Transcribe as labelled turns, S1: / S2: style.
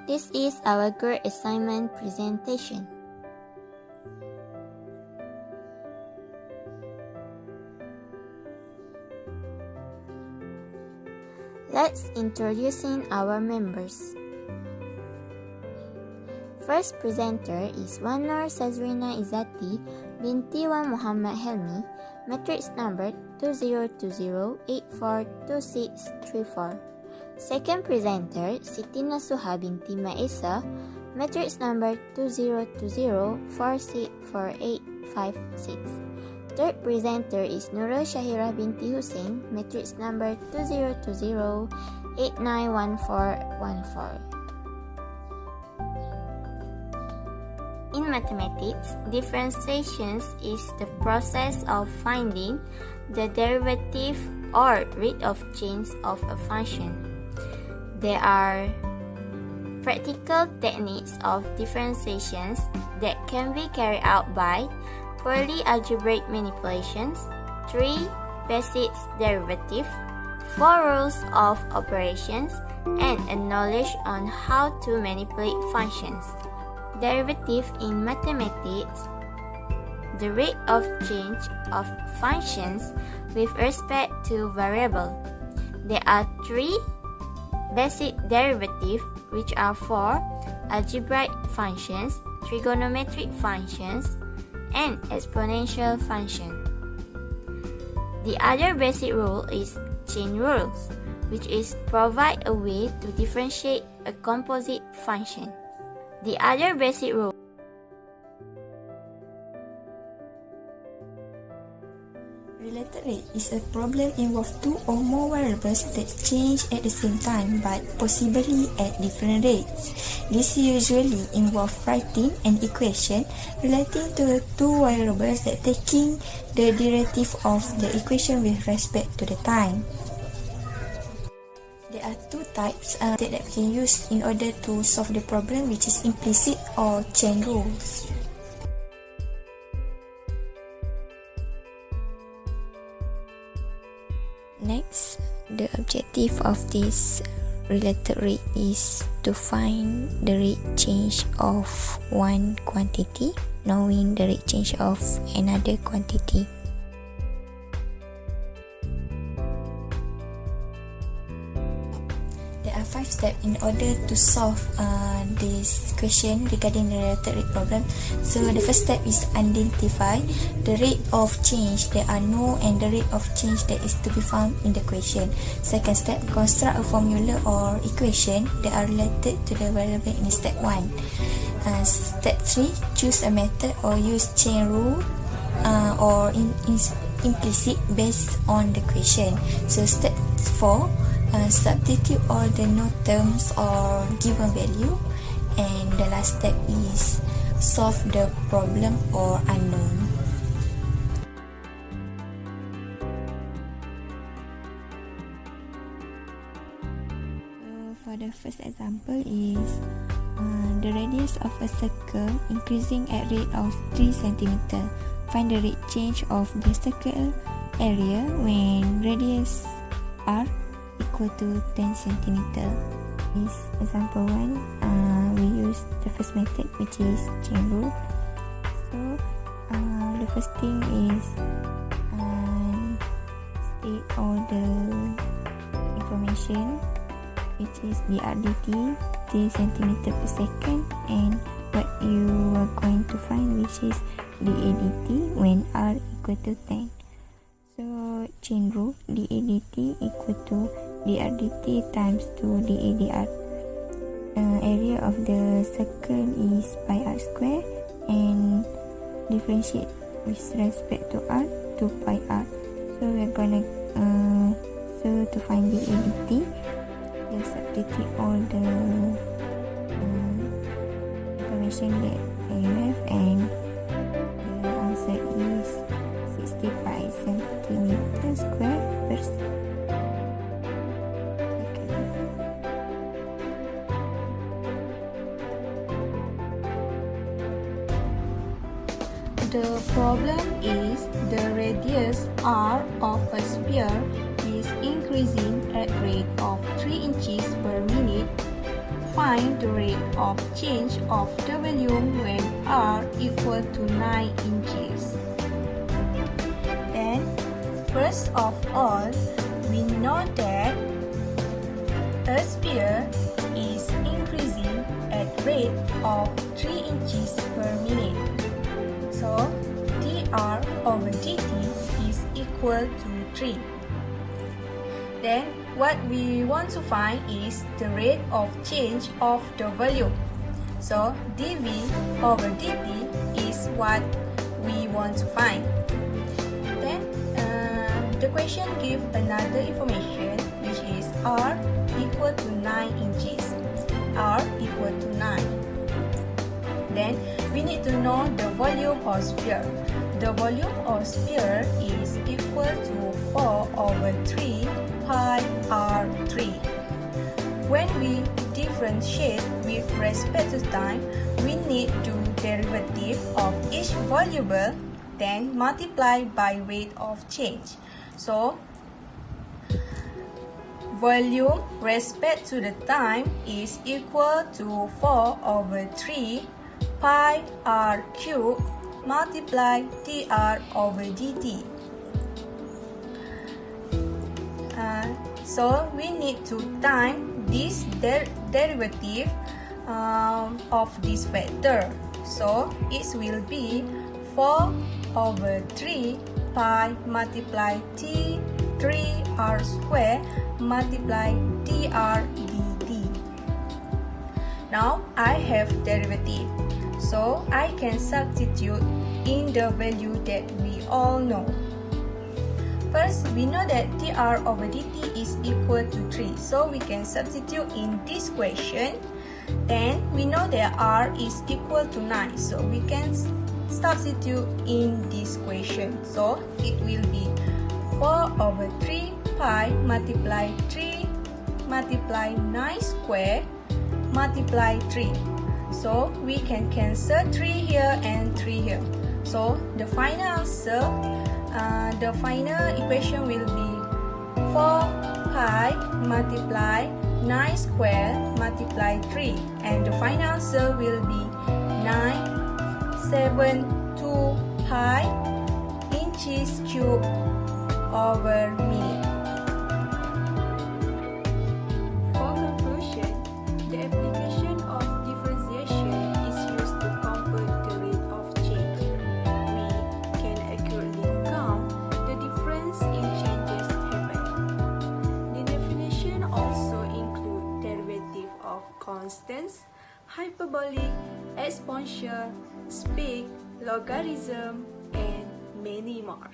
S1: This is our group assignment presentation. Let's introducing our members. First presenter is 1 Nur Sazrina Izzati, BINTI 1 MOHAMAD HELMI, matrix number 2020842634. Second presenter, SITI NASUHA binti Maesa, matrix number 2020464856. Third presenter is NURUL SYAHIRAH binti HUSSIN, matrix number 2020891414. In mathematics, differentiation is the process of finding the derivative or rate of change of a function. There are practical techniques of differentiations that can be carried out by purely algebraic manipulations, 3 basic derivatives, 4 rules of operations, and a knowledge on how to manipulate functions. Derivative in mathematics, the rate of change of functions with respect to variable. There are 3 basic derivatives, which are for algebraic functions, trigonometric functions, and exponential function. The other basic rule is chain rules, which is provide a way to differentiate a composite function. The other basic rule
S2: related rate is a problem involving 2 or more variables that change at the same time but possibly at different rates. This usually involves writing an equation relating to 2 variables that taking the derivative of the equation with respect to the time. There are 2 types that we can use in order to solve the problem, which is implicit or chain rules. Next, the objective of this related rate is to find the rate change of one quantity, knowing the rate change of another quantity. There are 5 steps in order to solve this question regarding the related rate problem. So the first step is identify the rate of change that are known and the rate of change that is to be found in the question. Second step, construct a formula or equation that are related to the variable in step 1. Step 3, choose a method or use chain rule or implicit based on the question. So step 4, substitute all the known terms or given value, and the last step is solve the problem or unknown. For the first example is the radius of a circle increasing at rate of 3 cm. Find the rate change of the circle area when radius r equal to 10 cm. Is example 1, we use the first method, which is chain rule. So the first thing is state all the information, which is the RDT 3 cm per second, and what you are going to find, which is the ADT when r equal to 10. So chain rule, the ADT equal to the RDT times 2 the ADR. Area of the circle is pi r square, and differentiate with respect to r to pi r. So we're gonna to find the ADT, just substitute all the information that you have, and the answer is 65 cm square per second.
S3: The problem is the radius r of a sphere is increasing at rate of 3 inches per minute find the rate of change of the volume when R equal to 9 inches. Then, first of all, we know that a sphere is increasing at rate of 3 inches per minute. So, dr over dt is equal to 3. Then, what we want to find is the rate of change of the volume. So, dv over dt is what we want to find. Then, the question gives another information, which is R equal to 9 inches. R equal to 9. Then, we need to know the volume of sphere. The volume of sphere is equal to 4 over 3 pi R3. When we differentiate with respect to time, we need to derivative of each variable, then multiply by rate of change. So, volume respect to the time is equal to 4 over 3 pi R cubed multiply dr over dt. So we need to time this derivative of this vector. So it will be 4 over 3 pi multiply t3r square multiply dr dt. Now I have derivative, so I can substitute in the value that we all know. First, we know that dr over dt is equal to 3, so we can substitute in this question. Then we know that r is equal to 9, so we can substitute in this question. So it will be 4 over 3 pi multiply 3 multiply 9 square multiply 3. So we can cancel 3 here and 3 here. So the final answer, the final equation will be 4 pi multiply 9 square multiply 3, and the final answer will be 972 pi inches cube over minute. For conclusion, the application of differentiation is used to compute the rate of change. We can accurately count the difference in changes happen. The definition also includes derivative of constants, hyperbolic, exponential, speed, logarithm, and many more.